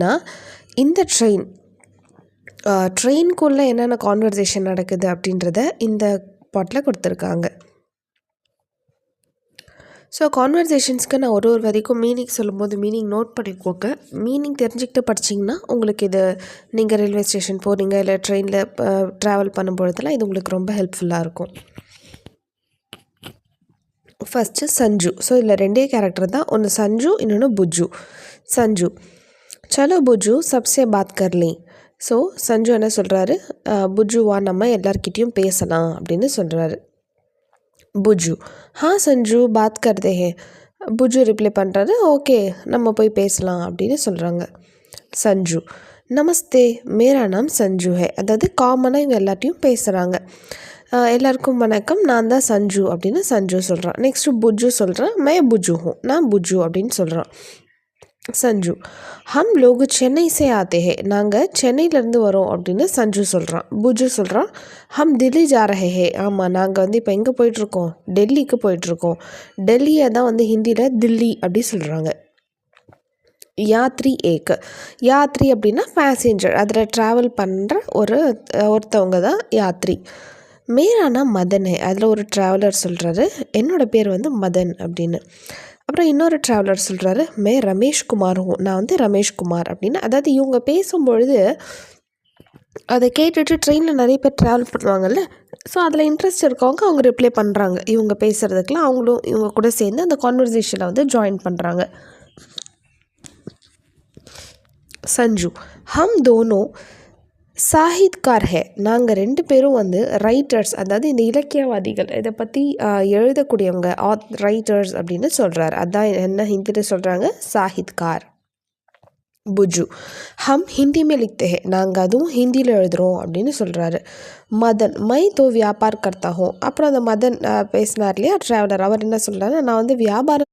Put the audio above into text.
நான் இந்த ட்ரெயின்குள்ளே என்னென்ன கான்வர்சேஷன் நடக்குது அப்படின்றத இந்த பாட்டில் கொடுத்துருக்காங்க. ஸோ கான்வர்சேஷன்ஸ்க்கு நான் ஒரு வரைக்கும் மீனிங் சொல்லும்போது மீனிங் நோட் பண்ணிக்கோங்க. மீனிங் தெரிஞ்சுக்கிட்டு படிச்சிங்கன்னா உங்களுக்கு இது நீங்கள் ரயில்வே ஸ்டேஷன் போகிறீங்க இல்லை ட்ரெயினில் ட்ராவல் பண்ணும்பொழுதுலாம் இது உங்களுக்கு ரொம்ப ஹெல்ப்ஃபுல்லாக இருக்கும். ஃபஸ்ட்டு சஞ்சு. ஸோ இதில் 2 கேரக்டர் தான். ஒன்று சஞ்சு, இன்னொன்று புஜ்ஜு. சஞ்சு, சலோ புஜ்ஜு சப்சே பாத் கர்லே. ஸோ சஞ்சு என்ன சொல்கிறாரு, புஜ்ஜுவா நம்ம எல்லார்கிட்டேயும் பேசலாம் அப்படின்னு சொல்கிறாரு. புஜ்ஜு, சஞ்சு பாத் கர்தே ஹே. புஜ்ஜு ரிப்ளை பண்ணுறாரு, ஓகே நம்ம போய் பேசலாம் அப்படின்னு சொல்கிறாங்க. சஞ்சு, நமஸ்தே மேரா நாம் சஞ்சு ஹே. அதாவது காமனாக இவங்க எல்லாத்தையும் பேசுகிறாங்க. எல்லாருக்கும் வணக்கம், நான் தான் சஞ்சு அப்படின்னு சஞ்சு சொல்கிறான். நெக்ஸ்ட்டு புஜ்ஜு சொல்கிறான், மே புஜ்ஜு ஹூ, நான் புஜ்ஜு அப்படின்னு சொல்கிறான். சஞ்சு, ஹம் லோகு சென்னை சே ஆத்தே ஹே. நாங்கள் சென்னையிலேருந்து வரோம் அப்படின்னு சஞ்சு சொல்கிறான். புஜ்ஜு சொல்கிறான், ஹம் தில்லி ஜா ரஹே ஹே. ஆமாம், நாங்கள் இப்போ எங்கே போயிட்டுருக்கோம், டெல்லிக்கு போயிட்டுருக்கோம். டெல்லியை தான் ஹிந்தியில் தில்லி அப்படி சொல்கிறாங்க. யாத்ரி ஏக். யாத்ரி அப்படின்னா பேசஞ்சர், அதில் ட்ராவல் பண்ணுற ஒருத்தவங்க தான் யாத்ரி. மேரானா மதன் ஹே. அதில் ஒரு ட்ராவலர் சொல்கிறாரு, என்னோடய பேர் மதன் அப்படின்னு. அப்புறம் இன்னொரு ட்ராவலர் சொல்கிறாரு, மே ரமேஷ்குமார் ஹூ. நான் ரமேஷ்குமார் அப்படின்னு. அதாவது இவங்க பேசும்பொழுது அதை கேட்டுட்டு ட்ரெயினில் நிறைய பேர் ட்ராவல் பண்ணுவாங்கல்ல, ஸோ அதில் இன்ட்ரெஸ்ட் இருக்கவங்க அவங்க ரிப்ளை பண்ணுறாங்க. இவங்க பேசுகிறதுக்கெலாம் அவங்களும் இவங்க கூட சேர்ந்து அந்த கான்வர்சேஷனில் ஜாயின் பண்ணுறாங்க. சஞ்சு, ஹம் தோனோ சாஹித்கார் ஹே. நாங்கள் 2 பேரும் ரைட்டர்ஸ், அதாவது இந்த இலக்கியவாதிகள், இதை பற்றி எழுதக்கூடியவங்க, ரைட்டர்ஸ் அப்படின்னு சொல்கிறார். அதான் என்ன ஹிந்தியில் சொல்கிறாங்க, சாஹித்கார். புஜ்ஜு, ஹம் ஹிந்தி மே லிக்தே ஹே. நாங்கள் அதுவும் ஹிந்தியில் எழுதுகிறோம் அப்படின்னு சொல்கிறாரு. மதன், மை தோ வியாபார் கர்த்தா ஹூ. அப்புறம் அந்த மதன் பேசினார் இல்லையா ட்ராவலர், அவர் என்ன சொல்கிறாரு, நான் வியாபாரம்